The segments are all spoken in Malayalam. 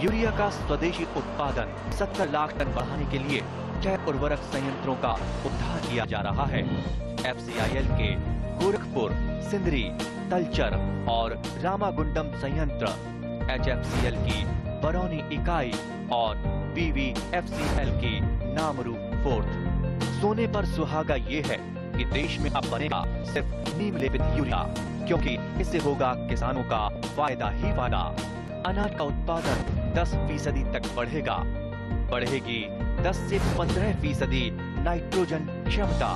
यूरिया का स्वदेशी उत्पादन 70 लाख टन बढ़ाने के लिए 6 उर्वरक संयंत्रों का उद्धार किया जा रहा है। FCIL के गोरखपुर, सिंदरी, तलचर और रामागुंडम संयंत्र, HFCL की बरौनी इकाई और BVFCL की नामरू फोर्थ। सोने पर सुहागा ये है कि देश में अब बनेगा सिर्फ नीम लेपित यूरिया, क्योंकि इससे होगा किसानों का फायदा ही फायदा। अनाज का उत्पादन 10% तक बढ़ेगा। बढ़ेगी 10 से 15% नाइट्रोजन क्षमता।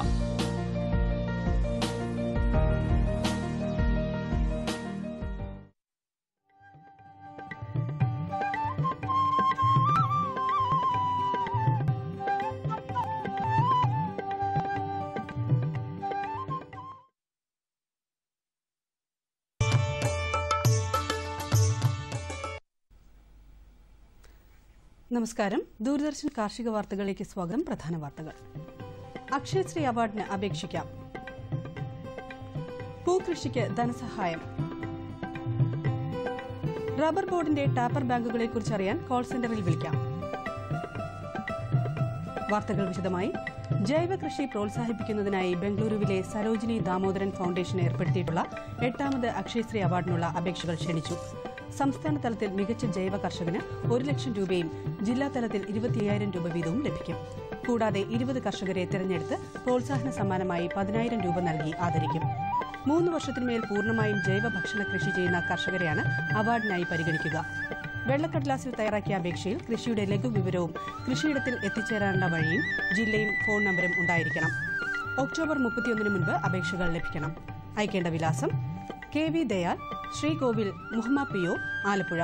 നമസ്കാരം. ദൂരദർശൻ കാർഷിക വാർത്തകളിലേക്ക് സ്വാഗതം. പ്രധാന വാർത്തകൾ. അക്ഷയശ്രീ അവാർഡിന് അപേക്ഷിക്കാം. പൂകൃഷിക്ക് ധനസഹായം. റബ്ബർ ബോർഡിന്റെ ടാപ്പർ ബാങ്കുകളെക്കുറിച്ച് അറിയാൻ കോൾ സെന്ററിൽ വിളിക്കാം. വാർത്തകൾ വിശദമായി. ജൈവ കൃഷി പ്രോത്സാഹിപ്പിക്കുന്നതിനായി ബംഗളൂരുവിലെ സരോജിനി ദാമോദരൻ ഫൌണ്ടേഷൻ ഏർപ്പെടുത്തിയിട്ടുള്ള 8ാമത് അക്ഷയശ്രീ അവാർഡിനുള്ള അപേക്ഷകൾ ക്ഷണിച്ചു. സംസ്ഥാന തലത്തിൽ മികച്ച ജൈവ കർഷകന് 1 ലക്ഷം രൂപയും ജില്ലാ തലത്തിൽ 25,000 രൂപ വീതവും ലഭിക്കും. കൂടാതെ 20 കർഷകരെ തിരഞ്ഞെടുത്ത് പ്രോത്സാഹന സമ്മാനമായി 10,000 രൂപ നൽകി ആദരിക്കും. 3 വർഷത്തിനുമേൽ പൂർണ്ണമായും ജൈവ ഭക്ഷണ കൃഷി ചെയ്യുന്ന കർഷകരെയാണ് അവാർഡിനായി പരിഗണിക്കുക. വെള്ളക്കടലാസിൽ തയ്യാറാക്കിയ അപേക്ഷയിൽ കൃഷിയുടെ ലഘുവിവരവും കൃഷിയിടത്തിൽ എത്തിച്ചേരാനുള്ള വഴിയും ജില്ലയും ഫോൺ നമ്പരും ഉണ്ടായിരിക്കണം. ഒക്ടോബർ 31 മുൻപ് അപേക്ഷകൾ ലഭിക്കണം. അയക്കേണ്ട വിലാസം: KV ദയാൽ, ശ്രീകോവിൽ, Muhamma PO, Alappuzha.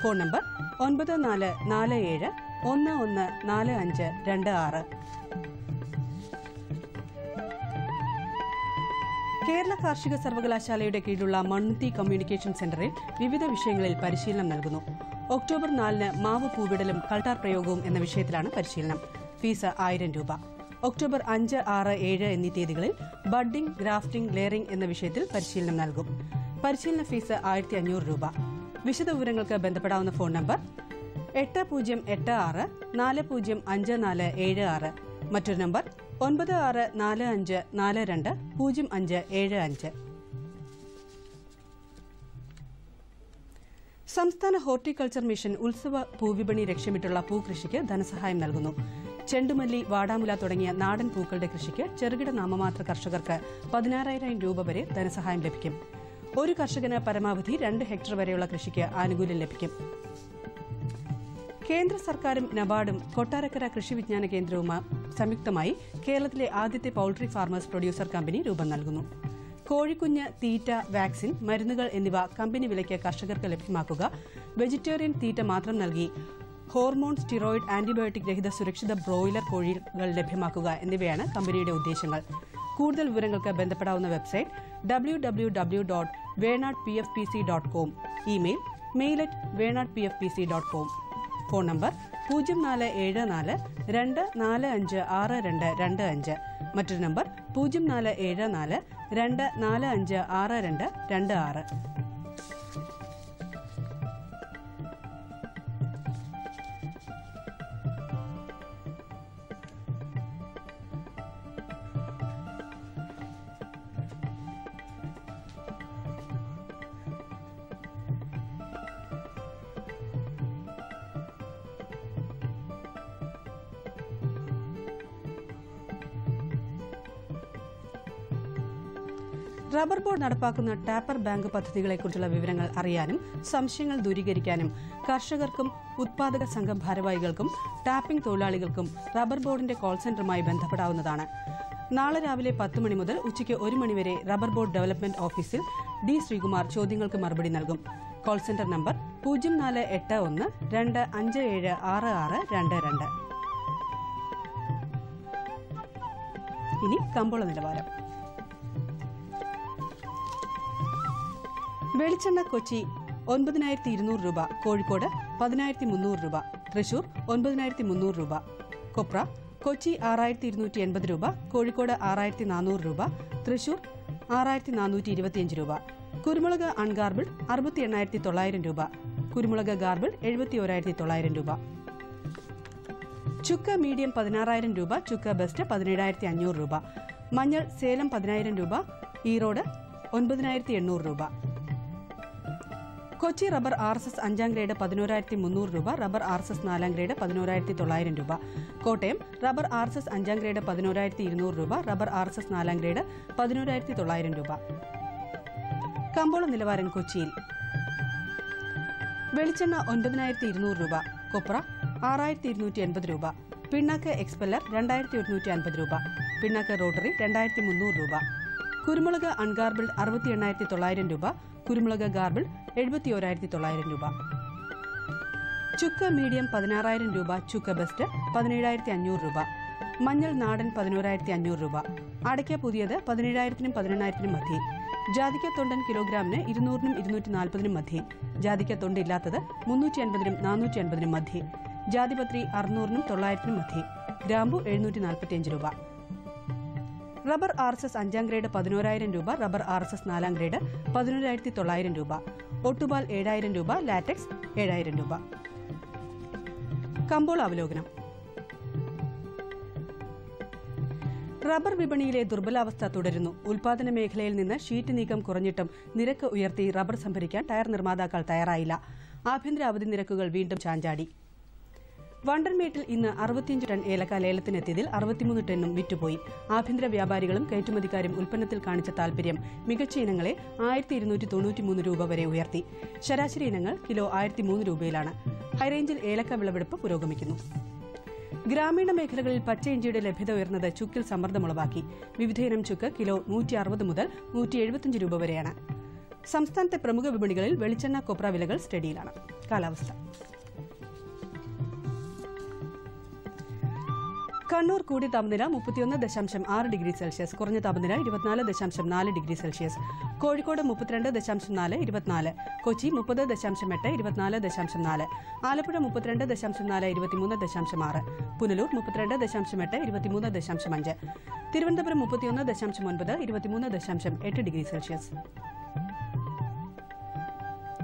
Phone number 9447114526. Kerala കാർഷിക സർവകലാശാലയുടെ കീഴിലുള്ള മണ്ണുത്തി കമ്മ്യൂണിക്കേഷൻ സെന്ററിൽ വിവിധ വിഷയങ്ങളിൽ പരിശീലനം നൽകുന്നു. ഒക്ടോബർ 4 മാവ് പൂവിടലും കൾട്ടാർ പ്രയോഗവും എന്ന വിഷയത്തിലാണ് പരിശീലനം. ഫീസ് 1000 രൂപ. ഒക്ടോബർ 5, 6, 7 എന്നീ തീയതികളിൽ ബഡ്ഡിംഗ്, ഗ്രാഫ്റ്റിംഗ്, ലെയറിംഗ് എന്ന വിഷയത്തിൽ പരിശീലനം നൽകും. പരിശീലന ഫീസ് 1500 രൂപ. വിശദവിവരങ്ങൾക്ക് ബന്ധപ്പെടാവുന്ന ഫോൺ നമ്പർ 8086405476. മറ്റൊരു നമ്പർ 9645420575. സംസ്ഥാന ഹോർട്ടിക്കൾച്ചർ മിഷൻ ഉത്സവ പൂവിപണി ലക്ഷ്യമിട്ടുള്ള പൂകൃഷിക്ക് ധനസഹായം നൽകുന്നു. ചെണ്ടുമല്ലി, വാടാമുല തുടങ്ങിയ നാടൻ പൂക്കളുടെ കൃഷിക്ക് ചെറുകിട നാമമാത്ര കർഷകർക്ക് 16,000 രൂപ വരെ ധനസഹായം ലഭിക്കും. ഒരു കർഷകന് പരമാവധി 2 ഹെക്ടർ വരെയുള്ള കൃഷിക്ക് ആനുകൂല്യം ലഭിക്കും. കേന്ദ്ര സർക്കാരും നബാർഡും കൊട്ടാരക്കര കൃഷി വിജ്ഞാന കേന്ദ്രവും സംയുക്തമായി കേരളത്തിലെ ആദ്യത്തെ പൌൾട്രി ഫാർമേഴ്സ് പ്രൊഡ്യൂസർ കമ്പനി രൂപം നൽകുന്നു. കോഴിക്കുഞ്ഞ്, തീറ്റ, വാക്സിൻ, മരുന്നുകൾ എന്നിവ കമ്പനി വിലയ്ക്ക് കർഷകർക്ക് ലഭ്യമാക്കുക, വെജിറ്റേറിയൻ തീറ്റ മാത്രം നൽകി ഹോർമോൺ, സ്റ്റിറോയിഡ്, ആന്റിബയോട്ടിക് രഹിത സുരക്ഷിത ബ്രോയിലർ കോഴികൾ ലഭ്യമാക്കുക എന്നിവയാണ് കമ്പനിയുടെ ഉദ്ദേശങ്ങൾ. കൂടുതൽ വിവരങ്ങൾക്ക് ബന്ധപ്പെടാവുന്ന website www.venadpfpc.com, email mail@venadpfpc.com. Phone number 047424562225. മറ്റൊരു നമ്പർ 047424556226. റബ്ബർ ബോർഡ് നടപ്പാക്കുന്ന ടാപ്പർ ബാങ്ക് പദ്ധതികളെക്കുറിച്ചുള്ള വിവരങ്ങൾ അറിയാനും സംശയങ്ങൾ ദൂരീകരിക്കാനും കർഷകർക്കും ഉത്പാദക സംഘം ഭാരവാഹികൾക്കും ടാപ്പിംഗ് തൊഴിലാളികൾക്കും റബ്ബർ ബോർഡിന്റെ കോൾ സെന്ററുമായി ബന്ധപ്പെടാവുന്നതാണ്. നാളെ രാവിലെ 10 മണി മുതൽ ഉച്ചയ്ക്ക് 1 മണി വരെ റബ്ബർ ബോർഡ് ഡെവലപ്മെന്റ് ഓഫീസിൽ D. ശ്രീകുമാർ ചോദ്യങ്ങൾക്ക് മറുപടി നൽകും. Call centre number 0481-257-6622. ഇനി കമ്പോള നിലവാരം. വെളിച്ചെണ്ണ കൊച്ചി 9,200 രൂപ, കോഴിക്കോട് 10,300 രൂപ, തൃശൂർ 9,300 രൂപ. കൊപ്ര കൊച്ചി 6,280 രൂപ, കോഴിക്കോട് 6,400 രൂപ, തൃശൂർ 6,425 രൂപ. കുരുമുളക് അൺഗാർബിൾ 68,900 രൂപ, കുരുമുളക് ഗാർബിൾ 71,900 രൂപ. ചുക്ക് മീഡിയം 16,000 രൂപ, ചുക്ക് ബെസ്റ്റ് 17,500 രൂപ. മഞ്ഞൾ സേലം 10,000 രൂപ, ഈറോഡ് 9,800 രൂപ. കൊച്ചി റബ്ബർ RSS 5ാം ഗ്രേഡ് 11,300 രൂപ, റബ്ബർ RSS 4ാം ഗ്രേഡ് 11,900 രൂപ. കോട്ടയം റബ്ബർ RSS 5ാം ഗ്രേഡ് 11,200 രൂപ, റബ്ബർ RSS 4ാം ഗ്രേഡ് 11,900 രൂപ. കമ്പോള നിലവാരം കൊച്ചിയിൽ വെളിച്ചെണ്ണ 9,200 രൂപ, കൊപ്ര 6,280 രൂപ, പിണ്ണാക്ക് എക്സ്പെല്ലർ 2,150 രൂപ, പിണ്ണാക്ക് റോട്ടറി 2,300 രൂപ. കുരുമുളക് അൺഗാർബിൾഡ് 68,900 രൂപ, കുരുമുളക് ഗാർബിൾ 71,900 രൂപ. ചുക്ക് മീഡിയം 16,000 രൂപ, ചുക്ക് ബെസ്റ്റ് 17,500 രൂപ. മഞ്ഞൾ നാടൻ 11,500 രൂപ. അടയ്ക്ക പുതിയത് 17,000-നും 18,000-നും മധ്യേ. ജാതിക്ക തൊണ്ടൻ കിലോഗ്രാമിന് 200-നും 240-നും മധ്യേ. ജാതിക്ക തൊണ്ടില്ലാത്തത് 350-നും 450-നും മധ്യേ. ജാതിപത്രി 600-നും 900-നും മധ്യേ. ഗ്രാമ്പു 745 രൂപ. റബ്ബർ RSS 5ാം ഗ്രേഡ് 11,000 രൂപ, റബ്ബർ RSS 4ാം ഗ്രേഡ് 11,900 രൂപ. ഒട്ടുപാൽ 7,000 രൂപ, ലാറ്റക്സ് 7,000 രൂപ. കമ്പോള അവലോകനം. റബ്ബർ വിപണിയിലെ ദുർബലാവസ്ഥ തുടരുന്നു. ഉൽപാദന മേഖലയിൽ നിന്ന് ഷീറ്റ് നീക്കം കുറഞ്ഞിട്ടും നിരക്ക് ഉയർത്തി റബ്ബർ സംഭരിക്കാൻ ടയർ നിർമ്മാതാക്കൾ തയ്യാറായില്ല. ആഭ്യന്തര അവധി നിരക്കുകൾ വീണ്ടും ചാഞ്ചാടി. വണ്ടൻമേട്ടിൽ ഇന്ന് 65 ടൺ ഏലക്ക ലേലത്തിനെത്തിയതിൽ 63 ടണ്ണും വിറ്റുപോയി. ആഭ്യന്തര വ്യാപാരികളും കയറ്റുമതിക്കാരും ഉൽപ്പന്നത്തിൽ കാണിച്ച താൽപര്യം മികച്ച ഇനങ്ങളെ 1,293 രൂപ വരെ ഉയർത്തി. ശരാശരി ഇനങ്ങൾ കിലോ 1,003 രൂപയിലാണ്. ഹൈറേഞ്ചിൽ ഏലക്ക വിളവെടുപ്പ് പുരോഗമിക്കുന്നു. ഗ്രാമീണ മേഖലകളിൽ പച്ച ഇഞ്ചിയുടെ ലഭ്യത ഉയർന്നത് ചുക്കിൽ സമ്മർദ്ദമുളവാക്കി. വിവിധയിനം ചുക്ക് കിലോ 160 മുതൽ 175 രൂപ വരെയാണ്. സംസ്ഥാനത്തെ പ്രമുഖ വിപണികളിൽ വെളിച്ചെണ്ണ കൊപ്ര വിലകൾ സ്റ്റഡിയിലാണ്. കാലാവസ്ഥ. കണ്ണൂർ കൂടിയ താപനില 31.6 ഡിഗ്രി സെൽഷ്യസ്, കുറഞ്ഞ താപനില 24.4 degree Celsius. Kozhikode 32.4, 24. Kochi 30.8, 24.4. Alappuzha 32.4, 23.6. Punalur 32.8, 23.5. Thiruvananthapuram 31.9, 23.8 degree Celsius.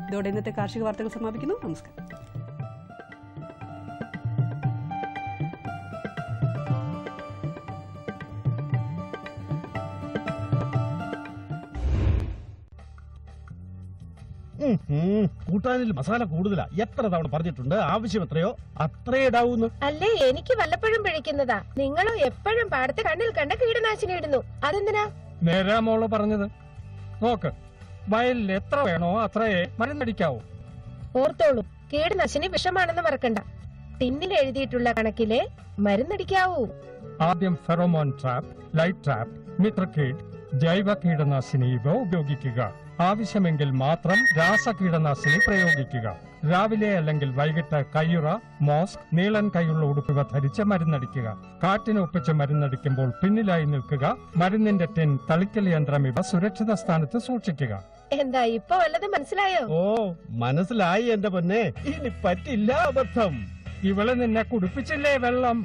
ഇതോടെ ഇന്നത്തെ കാർഷിക വാർത്തകൾ സമാപിക്കുന്നു. നമസ്കാരം. കൂട്ടാനിൽ മസാല കൂടുതലാ. എത്ര തവണ പറഞ്ഞിട്ടുണ്ട്, ആവശ്യം എത്രയോ അത്രേ ഇടാവൂന്ന്. അല്ലേ, എനിക്ക് വല്ലപ്പോഴും പിഴിക്കുന്നതാ. നിങ്ങളോ എപ്പോഴും പാടത്ത് കണ്ണിൽ കണ്ട കീടനാശിനി ഇടുന്നു. അതെന്തിനാ? നേരാ മോള് പറഞ്ഞത്. നോക്ക്, വയലിൽ എത്ര വേണോ അത്രയേ മരുന്നടിക്കാവൂ. ഓർത്തോളൂ, കീടനാശിനി വിഷമാണെന്ന് മറക്കണ്ട. ടിന്നിൽ എഴുതിയിട്ടുള്ള കണക്കിലെ മരുന്നടിക്കാവൂ. ആദ്യം ഫെറോമോൺ ട്രാപ്പ്, ലൈറ്റ് ട്രാപ്പ്, മിത്രകീട്, ജൈവ കീടനാശിനി ഇവ ഉപയോഗിക്കുക. ആവശ്യമെങ്കിൽ മാത്രം രാസകീടനാശിനി പ്രയോഗിക്കുക. രാവിലെ അല്ലെങ്കിൽ വൈകിട്ട് കയ്യുറ, മോസ്ക്, നീളൻ കൈയുള്ള ഉടുപ്പിവ ധരിച്ച് മരുന്നടിക്കുക. കാറ്റിനൊപ്പിച്ച് മരുന്നടിക്കുമ്പോൾ പിന്നിലായി നിൽക്കുക. മരുന്നിന്റെ ടിൻ, തളിക്കൽ യന്ത്രം ഇവ സുരക്ഷിത സ്ഥാനത്ത് സൂക്ഷിക്കുക. എന്താ ഇപ്പൊ വല്ലതും മനസ്സിലായോ? ഓ, മനസ്സിലായി എന്റെ പൊന്നെ. ഇനി പറ്റില്ല അബദ്ധം. ഇവള് നിന്നെ കുടിപ്പിച്ചില്ലേ വെള്ളം?